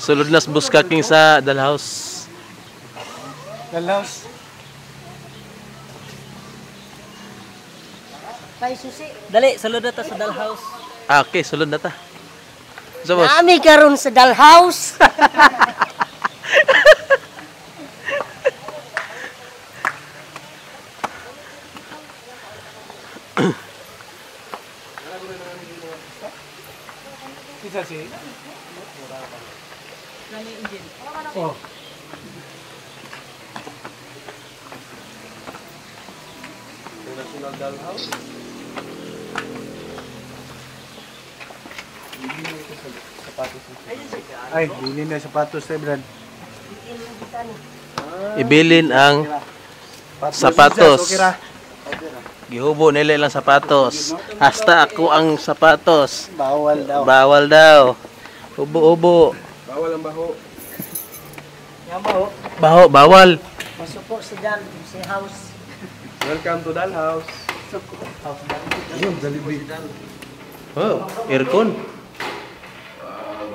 Sulod na buskaking sa Dalhouse. Dalhouse. Kay susi. Dali, sulod na ta sa Dalhouse. Ah, okay, sulod na ta. So, boss. Nami karon sa Dalhouse. Isa si. Oh. National Dalhouse. Ay, bilhin na sapatos tayo, Brad. Ibilin ang sapatos. Gihubo nila lang sapatos. Hasta ako ang sapatos. Bawal daw. Bawal daw. Ubo-ubo. Bawal ang baho. Yan ba ho? Baho, bawal. Masuko si Dan, si house. Welcome to Dalhouse. Ayun, Jollibee. Oh, aircon.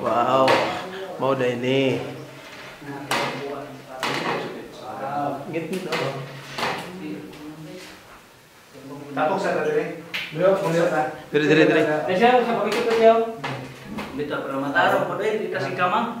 Wow. Mau dah ini. Gitu. Tapos sa dali. Diri. Siya, sa pagkikot ko siya. Dito, pero mataro po din, di kasing kamang.